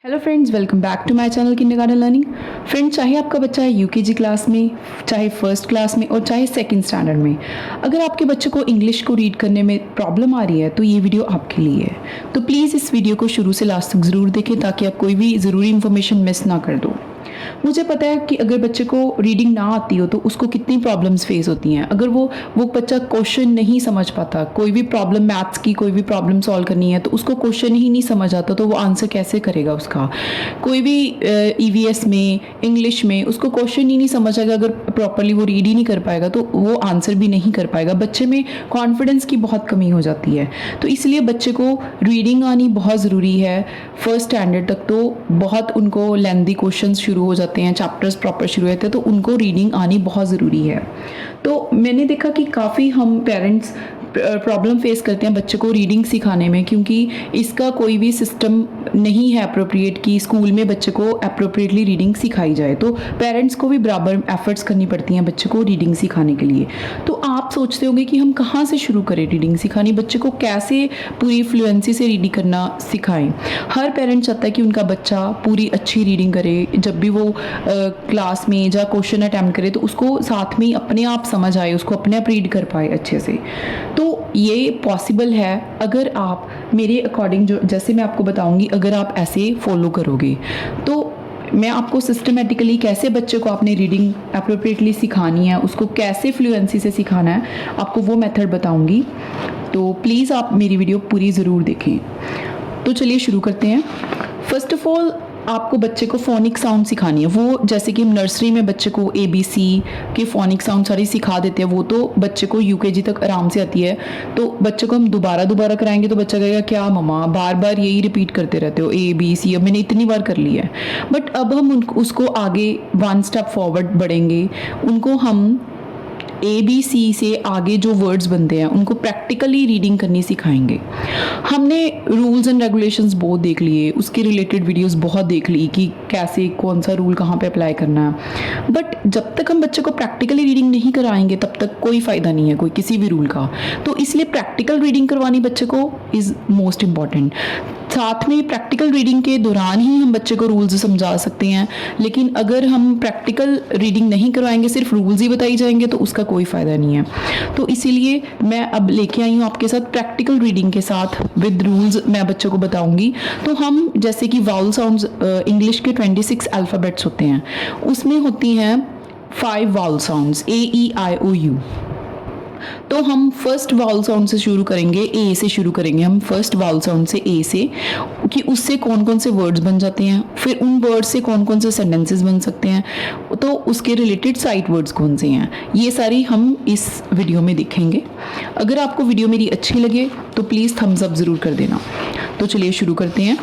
Hello friends, welcome back to my channel kindergarten learning. Friends, चाहे आपका बच्चा है यूकेजी क्लास में, चाहे फर्स्ट क्लास में और चाहे सेकंड स्टैंडर्ड में, अगर आपके बच्चे को इंग्लिश को रीड करने में प्रॉब्लम आ रही है तो ये वीडियो आपके लिए है। तो प्लीज़ इस वीडियो को शुरू से लास्ट तक ज़रूर देखें ताकि आप कोई भी ज़रूरी इन्फॉर्मेशन मिस ना कर दो। मुझे पता है कि अगर बच्चे को रीडिंग ना आती हो तो उसको कितनी प्रॉब्लम्स फेस होती हैं। अगर वो बच्चा क्वेश्चन नहीं समझ पाता, कोई भी प्रॉब्लम मैथ्स की कोई भी प्रॉब्लम सॉल्व करनी है तो उसको क्वेश्चन ही नहीं समझ आता तो वो आंसर कैसे करेगा उसका। कोई भी ईवीएस में, इंग्लिश में उसको क्वेश्चन ही नहीं समझ आएगा, अगर प्रॉपरली वो रीड ही नहीं कर पाएगा तो वो आंसर भी नहीं कर पाएगा। बच्चे में कॉन्फिडेंस की बहुत कमी हो जाती है। तो इसलिए बच्चे को रीडिंग आनी बहुत ज़रूरी है। फर्स्ट स्टैंडर्ड तक तो बहुत उनको लेंदी क्वेश्चंस शुरू हो जाते हैं, चैप्टर्स प्रॉपर शुरू होते हैं, तो उनको रीडिंग आनी बहुत ज़रूरी है। तो मैंने देखा कि काफ़ी हम पेरेंट्स प्रॉब्लम फेस करते हैं बच्चे को रीडिंग सिखाने में, क्योंकि इसका कोई भी सिस्टम नहीं है अप्रोप्रिएट कि स्कूल में बच्चे को अप्रोप्रिएटली रीडिंग सिखाई जाए। तो पेरेंट्स को भी बराबर एफर्ट्स करनी पड़ती हैं बच्चे को रीडिंग सिखाने के लिए। तो आप सोचते होंगे कि हम कहाँ से शुरू करें रीडिंग सिखानी, बच्चे को कैसे पूरी फ्लुएंसी से रीडिंग करना सिखाएं। हर पेरेंट चाहता है कि उनका बच्चा पूरी अच्छी रीडिंग करे, जब भी वो क्लास में या क्वेश्चन अटैम्प्ट करे तो उसको साथ में अपने आप समझ आए, उसको अपने आप रीड कर पाए अच्छे से। तो ये पॉसिबल है अगर आप मेरे अकॉर्डिंग, जो जैसे मैं आपको बताऊंगी, अगर आप ऐसे फॉलो करोगे तो मैं आपको सिस्टमेटिकली कैसे बच्चे को आपने रीडिंग अप्रोप्रिएटली सिखानी है, उसको कैसे फ्लुएंसी से सिखाना है, आपको वो मेथड बताऊंगी। तो प्लीज़ आप मेरी वीडियो पूरी ज़रूर देखें। तो चलिए शुरू करते हैं। फर्स्ट ऑफ ऑल आपको बच्चे को फोनिक साउंड सिखानी है। वो जैसे कि हम नर्सरी में बच्चे को ABC के फोनिक साउंड सारी सिखा देते हैं, वो तो बच्चे को यूकेजी तक आराम से आती है। तो बच्चे को हम दोबारा कराएंगे तो बच्चा कहेगा क्या मम्मा बार बार यही रिपीट करते रहते हो, ABC अब मैंने इतनी बार कर लिया है। बट अब हम उसको आगे वन स्टेप फॉरवर्ड बढ़ेंगे, उनको हम ABC से आगे जो वर्ड्स बनते हैं उनको प्रैक्टिकली रीडिंग करनी सिखाएंगे। हमने रूल्स एंड रेगुलेशंस बहुत देख लिए, उसके रिलेटेड वीडियोस बहुत देख ली कि कैसे कौन सा रूल कहाँ पे अप्लाई करना है। बट जब तक हम बच्चे को प्रैक्टिकली रीडिंग नहीं कराएंगे तब तक कोई फ़ायदा नहीं है कोई किसी भी रूल का। तो इसलिए प्रैक्टिकल रीडिंग करवानी बच्चे को इज़ मोस्ट इम्पॉर्टेंट। साथ में प्रैक्टिकल रीडिंग के दौरान ही हम बच्चे को रूल्स समझा सकते हैं, लेकिन अगर हम प्रैक्टिकल रीडिंग नहीं करवाएंगे, सिर्फ रूल्स ही बताई जाएंगे तो उसका कोई फ़ायदा नहीं है। तो इसीलिए मैं अब लेके आई हूँ आपके साथ प्रैक्टिकल रीडिंग के साथ विद रूल्स मैं बच्चों को बताऊंगी। तो हम जैसे कि वाउल साउंड्स, इंग्लिश के 26 अल्फ़ाबेट्स होते हैं, उसमें होती हैं 5 वाउल साउंड्स AEIOU। तो हम फर्स्ट वाउल साउंड से शुरू करेंगे, ए से शुरू करेंगे हम फर्स्ट वाउल साउंड से, ए से, कि उससे कौन कौन से वर्ड्स बन जाते हैं, फिर उन वर्ड्स से कौन कौन से सेंटेंसेस बन सकते हैं, तो उसके रिलेटेड साइट वर्ड्स कौन से हैं, ये सारी हम इस वीडियो में देखेंगे। अगर आपको वीडियो मेरी अच्छी लगे तो प्लीज़ थम्स अप ज़रूर कर देना। तो चलिए शुरू करते हैं।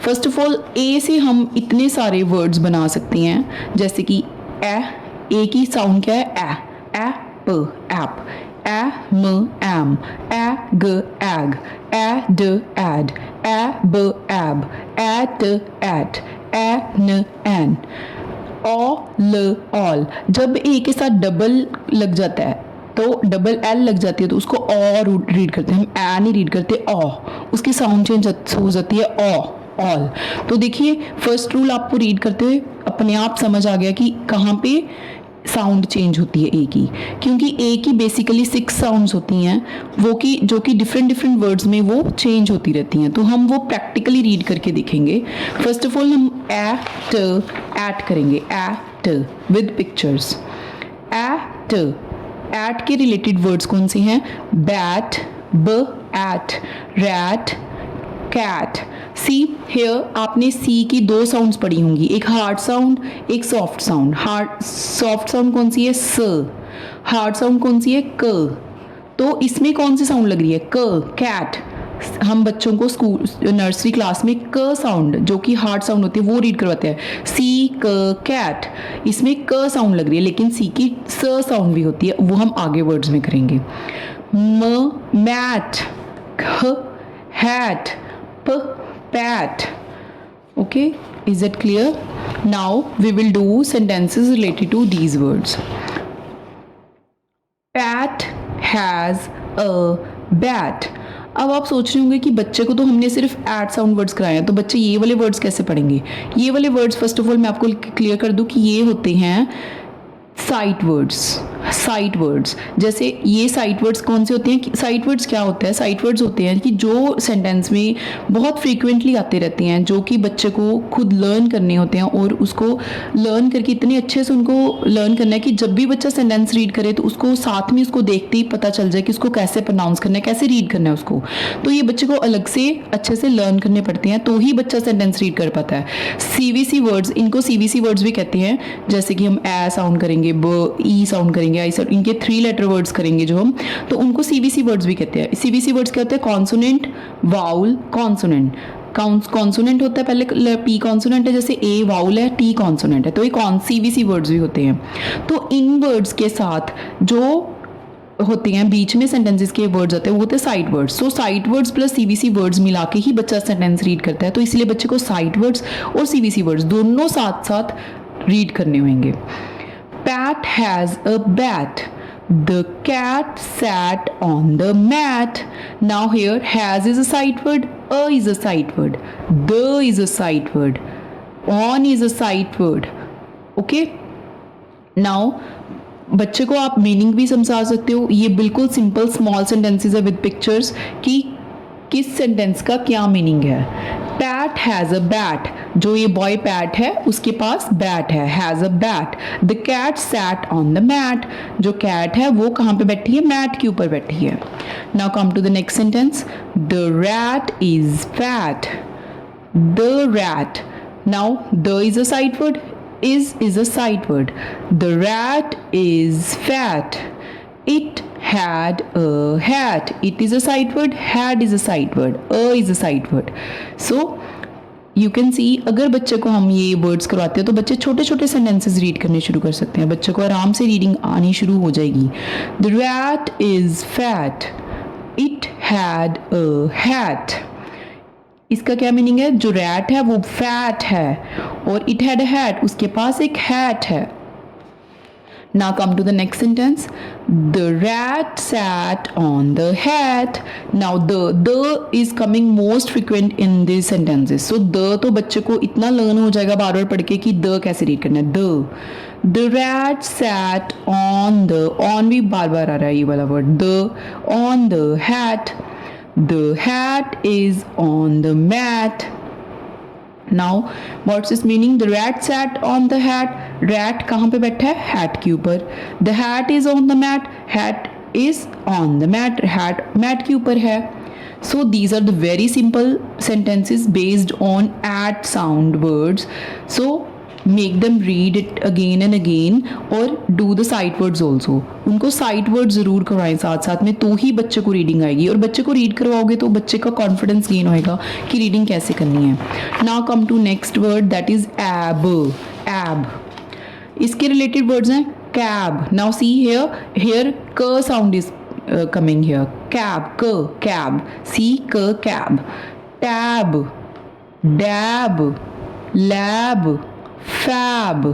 फर्स्ट ऑफ ऑल ए से हम इतने सारे वर्ड्स बना सकते हैं, जैसे कि ए की साउंड क्या है, ए प ऐप, ए म एम, ए ग एग, ए ड एड, ए ब एब, ए ट एट, ए न एन, ओ ल ऑल। जब ए के साथ डबल लग जाता है तो डबल एल लग जाती है तो उसको ओ रीड करते हैं हम, ए नहीं रीड करते, ओ, उसकी साउंड चेंज हो जाती है ओ, ऑल। तो देखिए फर्स्ट रूल आपको रीड करते हुए अपने आप समझ आ गया कि कहाँ पे साउंड चेंज होती है ए की, क्योंकि ए की बेसिकली 6 साउंड्स होती हैं, वो की जो कि डिफरेंट वर्ड्स में वो चेंज होती रहती हैं। तो हम वो प्रैक्टिकली रीड करके देखेंगे। फर्स्ट ऑफ ऑल हम ए ट एट करेंगे, ए ट विद पिक्चर्स। ए ट एट के रिलेटेड वर्ड्स कौन से हैं, बैट, ब eight, rat, cat. See here आपने सी की 2 साउंड्स पढ़ी होंगी, एक हार्ड साउंड, एक सॉफ्ट साउंड। सॉफ्ट साउंड कौन सी है, स। हार्ड साउंड कौन सी है, क। तो इसमें कौन सी साउंड लग रही है, क, कैट। हम बच्चों को स्कूल नर्सरी क्लास में क साउंड जो कि हार्ड साउंड होती है वो रीड करवाते हैं, सी क कैट। इसमें क साउंड लग रही है, लेकिन सी की स साउंड भी होती है, वो हम आगे वर्ड्स में करेंगे। म मैट, ख hat, p pat. Okay, is that clear? Now we will do sentences related to these words. Pat has a bat. अब आप सोच रहे होंगे कि बच्चे को तो हमने सिर्फ एट साउंड वर्ड्स कराए हैं, तो बच्चे ये वाले वर्ड्स कैसे पढ़ेंगे। ये वाले वर्ड्स फर्स्ट ऑफ ऑल मैं आपको क्लियर कर दूं कि ये होते हैं साइट वर्ड्स। साइट वर्ड्स, जैसे ये साइट वर्ड्स कौन से होते हैं, साइट वर्ड्स क्या होता है, साइट वर्ड्स होते हैं कि जो सेंटेंस में बहुत फ्रीक्वेंटली आते रहते हैं, जो कि बच्चे को खुद लर्न करने होते हैं, और उसको लर्न करके इतने अच्छे से उनको लर्न करना है कि जब भी बच्चा सेंटेंस रीड करे तो उसको साथ में उसको देखते ही पता चल जाए कि उसको कैसे प्रोनाउंस करना है, कैसे रीड करना है उसको। तो ये बच्चे को अलग से अच्छे से लर्न करने पड़ते हैं, तो ही बच्चा सेंटेंस रीड कर पाता है। सीवीसी वर्ड्स, इनको सीवीसी वर्ड्स भी कहते हैं, जैसे कि हम ए साउंड करेंगे, ब ई साउंड करेंगे, आई साउंड, इनके 3 लेटर वर्ड्स करेंगे जो हम, तो उनको सीवीसी वर्ड्स भी कहते हैं। सीवीसी वर्ड्स क्या होते हैं, कॉन्सोनेंट, वाउल, कॉन्सोनेंट। कॉन्सोनेंट होता है पहले, पी कॉन्सोनेंट है, जैसे ए वाउल है, टी कॉन्सोनेंट है, तो ये सीवीसी वर्ड्स भी होते हैं। तो इन वर्ड्स के साथ जो होते हैं बीच में सेंटेंसेस के वर्ड्स आते हैं, वो होते हैं sight words. So sight words plus CVC words मिला के ही बच्चा सेंटेंस रीड करता है, तो इसलिए बच्चे को साइट वर्ड्स और सीवीसी वर्ड्स दोनों साथ साथ रीड करने होंगे। Pat has a bat. The cat sat on the mat. Now here has is a sight word, a is a sight word, the is a sight word, on is a sight word. Okay? Now बच्चे को आप meaning भी समझा सकते हो। ये बिल्कुल simple small sentences है विद पिक्चर्स कि किस सेंटेंस का क्या मीनिंग है। पैट हैज़ अ बैट, जो ये बॉय पैट है उसके पास बैट है, has a bat. The cat sat on the mat, जो कैट है वो कहाँ पे बैठी है, मैट के ऊपर बैठी है। Now come to the next sentence, the rat is fat. The rat, now the is a sight word, is a sight word. The rat is fat. It had a hat. It is a sight word, had is a sight word, a is a sight word. So you can see, अगर बच्चे को हम ये words करवाते हैं तो बच्चे छोटे छोटे सेंटेंसेस रीड करने शुरू कर सकते हैं, बच्चे को आराम से रीडिंग आनी शुरू हो जाएगी। The rat is fat. It had a hat. इसका क्या मीनिंग है, जो रैट है वो फैट है, और इट हैड अ हैट, उसके पास एक हैट है। Now come to the next sentence, the rat sat on the hat. Now the is coming most frequent in this sentences. So the तो बच्चे को इतना लर्न हो जाएगा बार बार पढ़ के कि द कैसे रीड करना है। The rat sat on the, on भी बार बार आ रहा है ये वाला word, the on the hat. The hat is on the mat. Now, what's its meaning? The rat sat on the hat. Rat कहाँ पे बैठा है, hat के ऊपर। The hat is on the mat. Hat is on the mat. Hat mat के ऊपर है। So these are the very simple sentences based on at sound words. So make them read it again and again और do the sight words also. उनको sight words ज़रूर करवाएं साथ साथ में, तो ही बच्चे को रीडिंग आएगी, और बच्चे को रीड करवाओगे तो बच्चे का कॉन्फिडेंस गेन होएगा कि रीडिंग कैसे करनी है। Now come to next word, that is ab. Ab. इसके रिलेटेड वर्ड्स हैं cab. Now see here k sound is coming here. Cab, k, cab. See k, cab. Tab, dab, lab, fab.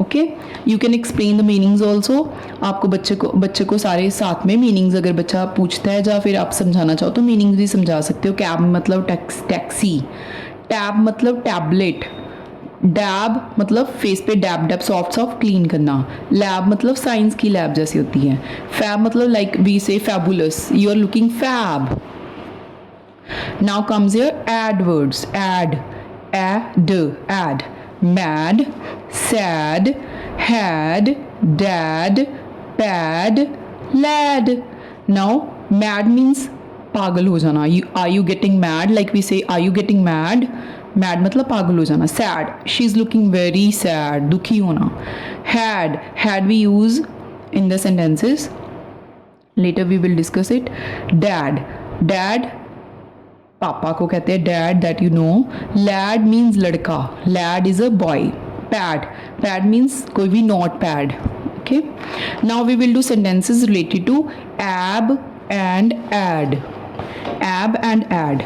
Okay, you can explain the meanings also. आपको बच्चे को सारे साथ में meanings, अगर बच्चा पूछता है या फिर आप समझाना चाहो तो मीनिंग्स भी समझा सकते हो। कैब मतलब टैक्सी, टैब मतलब टैबलेट, डैब मतलब फेस पे डैब डैब सॉफ्ट क्लीन करना, लैब मतलब साइंस की लैब जैसी होती है, फैब मतलब like we say fabulous, you are looking fab. Now comes here ad words, ad, add, mad, sad, had, dad, bad, lad. Now mad means पागल हो जाना, are you getting mad, like we say are you getting mad. Mad मतलब पागल हो जाना। Sad, she is looking very sad, दुखी होना। Had we use in the sentences, later we will discuss it। Dad पापा को कहते हैं dad, that you know. Lad means लड़का, lad is a boy. Pad means कोई भी not pad. Okay, now we will do sentences related to ab and ad. Ab and ad,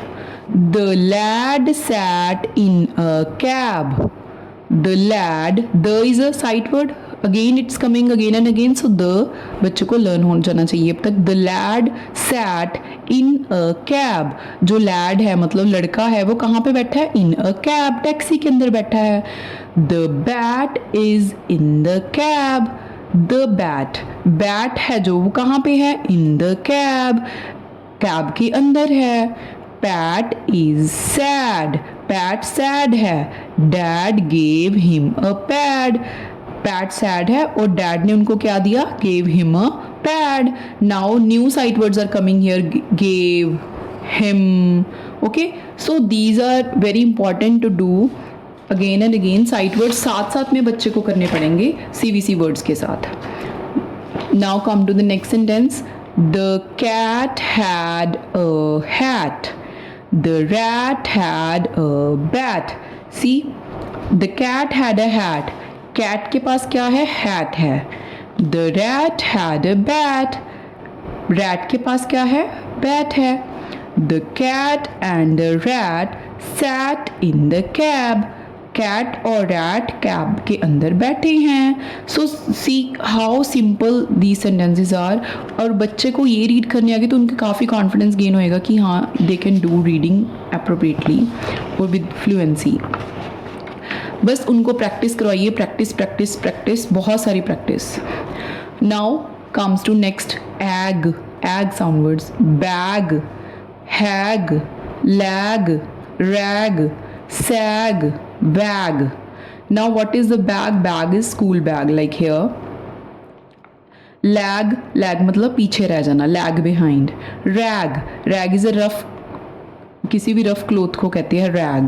the lad sat in a cab. The lad, the is a sight word, again it's coming again and again, so the बच्चे को learn हो जाना चाहिए अब तक। The lad sat in a cab. जो lead है मतलब लड़का है वो कहाँ पे बैठा है? इन अ कैब, टैक्सी के अंदर बैठा है। The bat is in the cab. The bat, bat है जो वो कहाँ पे है? इन द कैब, कैब के अंदर है। Pat is sad, pat sad है। Dad gave him a pad, pat sad है और डैड ने उनको क्या दिया? Gave him a pad. Now new sight words are coming here, gave, him. Okay, so these are very important to do again and again. Sight words साथ साथ में बच्चे को करने पड़ेंगे सीवीसी वर्ड्स के साथ। Now come to the next sentence. The cat had a hat, the rat had a bat. See, the cat had a hat, cat के पास क्या है? हैट है। The rat had a bat, rat के पास क्या है? बैट है। The cat and the rat sat in the cab, cat और रैट कैब के अंदर बैठे हैं। So see how simple these sentences are. और बच्चे को ये रीड करने आ गए तो उनके काफ़ी कॉन्फिडेंस गेन होएगा कि हाँ they can do reading appropriately और विद फ्लुएंसी। बस उनको प्रैक्टिस करवाइए, प्रैक्टिस प्रैक्टिस प्रैक्टिस, बहुत सारी practice. Now comes to next, ag, ag sound words. Bag, hag, lag, rag, sag, bag. Now what is the bag? Bag is school bag, like here. Lag, lag मतलब पीछे रह जाना, lag behind. Rag, rag is a rough, किसी भी rough cloth को कहते हैं rag.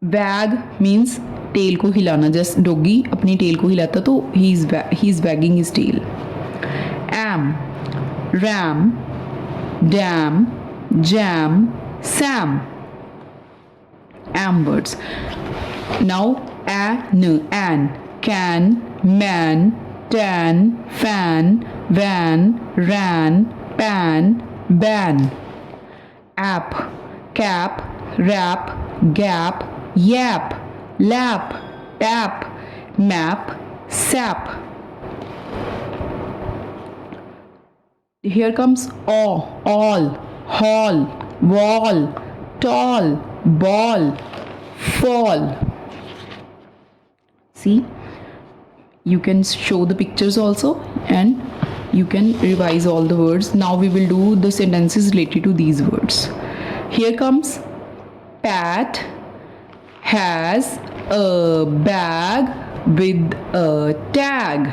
Wag means tell को हिलाना, जस्ट डॉगी अपनी टेल को हिलाता तो he is wagging his tail. Am, ram, dam, jam, sam. Am words. Now an, can, man, tan, fan, van, ran, pan, ban. App, cap, rap, gap, yap, lap, tap, map, sap. Here comes all, haul, wall, tall, ball, fall. See, you can show the pictures also and you can revise all the words. Now we will do the sentences related to these words. Here comes, Pat has a bag with a tag.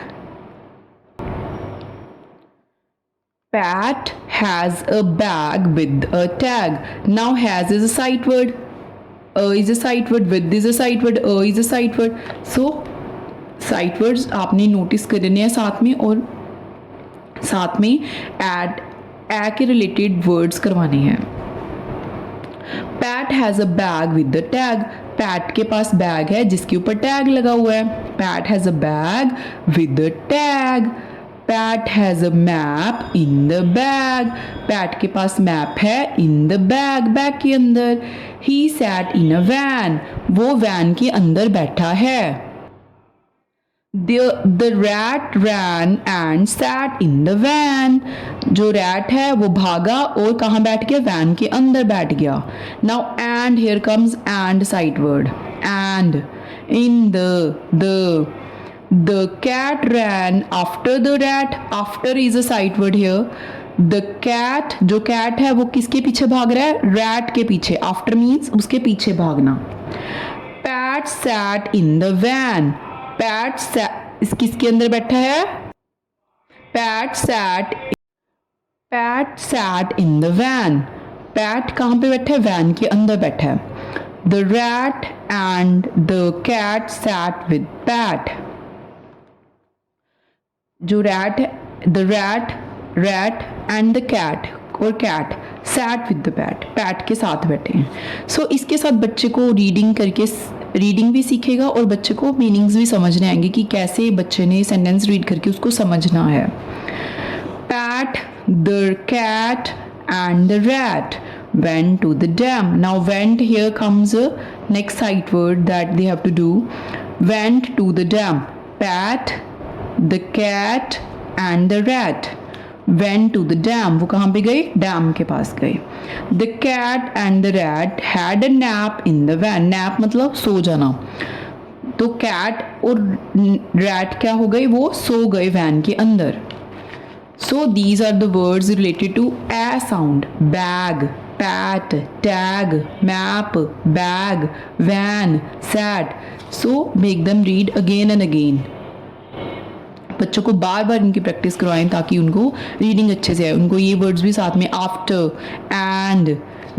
Pat has a bag with a tag. Now has is a sight word, is a sight word, with is a sight word, is a sight word. So sight words आपने notice करने हैं साथ में, और साथ में add के related words करवाने हैं। Pat has a bag with the tag. Pat के पास बैग है जिसके ऊपर टैग लगा हुआ है। Pat has a bag with a tag. Pat has a map in the bag. Pat के पास मैप है in the bag, बैग के अंदर। He sat in a van. वो वैन के अंदर बैठा है। The rat ran and sat in the van. जो रैट है वो भागा और कहाँ बैठ गया? वैन के अंदर बैठ गया। Now and here comes and sight word. And in the cat ran after the rat. After is a sight word here. The cat, जो cat है वो किसके पीछे भाग रहा है? rat के पीछे. After means उसके पीछे भागना। Pat sat in the van. Pat sat, किसके अंदर बैठा है? Pat sat in the van. Pat कहाँ पे बैठा है? वैन के अंदर बैठा है। The rat and the cat sat with Pat. जो रैट है, the rat and the cat और cat sat with the pat, PAT के साथ बैठे हैं। सो इसके साथ बच्चे को रीडिंग करके रीडिंग भी सीखेगा और बच्चे को मीनिंग्स भी समझने आएंगे कि कैसे बच्चे ने सेंटेंस रीड करके उसको समझना है। Pat, the cat and the rat went to the dam. Now went, here comes a next sight word that they have to do. Went to the dam. Pat, the cat and the rat went to the dam, वो कहाँ पे गए, dam के पास गए. The cat and the rat had a nap in the van. nap मतलब सो जाना. तो cat और रैट क्या हो गए, वो सो गए वैन के अंदर. So these are the words related to a sound. Bag, pat, tag, map, bag, van, sat. So make them read again and again. बच्चों को बार बार इनकी प्रैक्टिस करवाएं ताकि उनको रीडिंग अच्छे से आए. उनको ये वर्ड्स भी साथ में after, and,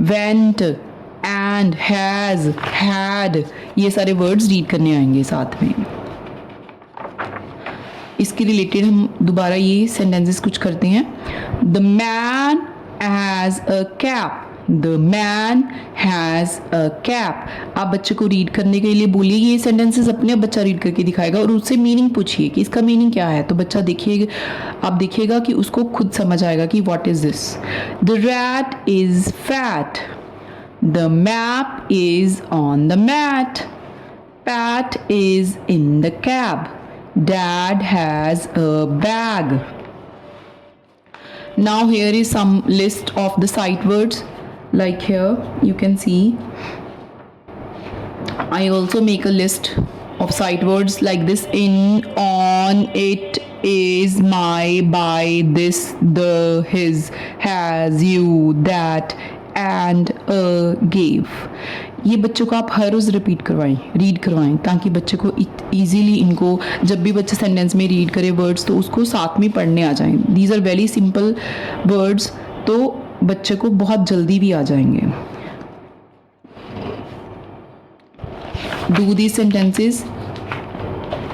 went, and, has, had, ये सारे वर्ड्स रीड करने आएंगे साथ में. इसके रिलेटेड हम दोबारा ये सेंटेंसेस कुछ करते हैं. The man has a cap. The man has a cap. आप बच्चे को रीड करने के लिए बोलिए ये सेंटेंसेस, अपने आप बच्चा रीड करके दिखाएगा और उससे मीनिंग पूछिए कि इसका मीनिंग क्या है. तो बच्चा देखिएगा, आप देखिएगा कि उसको खुद समझ आएगा कि what is this. The rat is fat. The map is on the mat. Pat is in the cab. Dad has a bag. Now here is some list of the sight words. Like here you can see I also make a list of sight words like this: in, on, it, is, my, by, this, the, his, has, you, that, and, gave. ये बच्चों को आप हर रोज़ repeat करवाएं, read करवाएं, ताकि बच्चे को easily इनको जब भी बच्चा सेंटेंस में रीड करे वर्ड्स तो उसको साथ में पढ़ने आ जाएं. These are very simple words, तो बच्चे को बहुत जल्दी भी आ जाएंगे. Do these sentences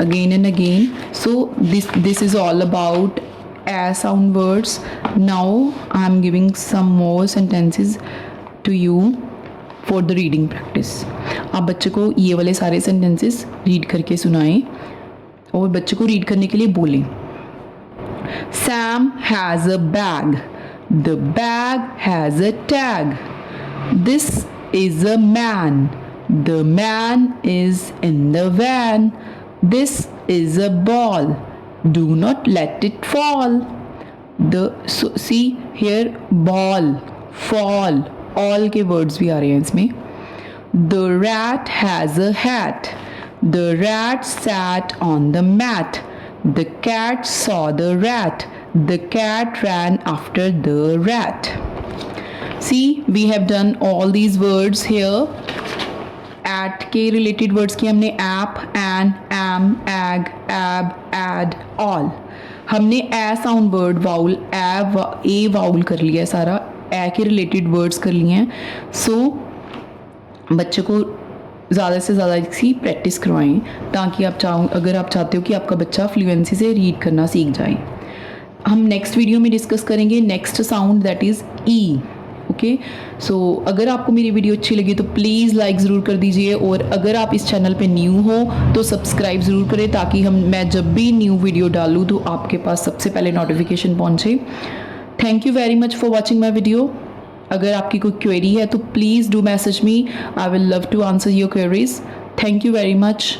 again and again. So this is all about a sound words. Now I am giving some more sentences to you for the reading practice. आप बच्चे को ये वाले सारे sentences रीड करके सुनाएं और बच्चे को रीड करने के लिए बोलें. Sam has a bag. The bag has a tag. This is a man. The man is in the van. This is a ball. Do not let it fall. So see here, ball, fall, all के words भी आ रहे हैं इसमें. The rat has a hat. The rat sat on the mat. The cat saw the rat. The cat ran after the rat. See, we have done all these words here. At के related words की हमने app, an, am, ag, ab, add, all. हमने a sound word vowel, a vowel कर लिया है सारा, a के related words कर लिए हैं. So बच्चे को ज़्यादा से ज़्यादा इसकी प्रैक्टिस करवाएं ताकि अगर आप चाहते हो कि आपका बच्चा फ्लुएंसी से रीड करना सीख जाए. हम नेक्स्ट वीडियो में डिस्कस करेंगे next sound, that is E. Okay, so अगर आपको मेरी वीडियो अच्छी लगी तो प्लीज़ लाइक ज़रूर कर दीजिए, और अगर आप इस चैनल पे न्यू हो तो सब्सक्राइब ज़रूर करें ताकि मैं जब भी न्यू वीडियो डालूँ तो आपके पास सबसे पहले नोटिफिकेशन पहुँचे. Thank you very much for watching my video. अगर आपकी कोई क्वेरी है तो please do message me. I will love to answer your queries. Thank you very much.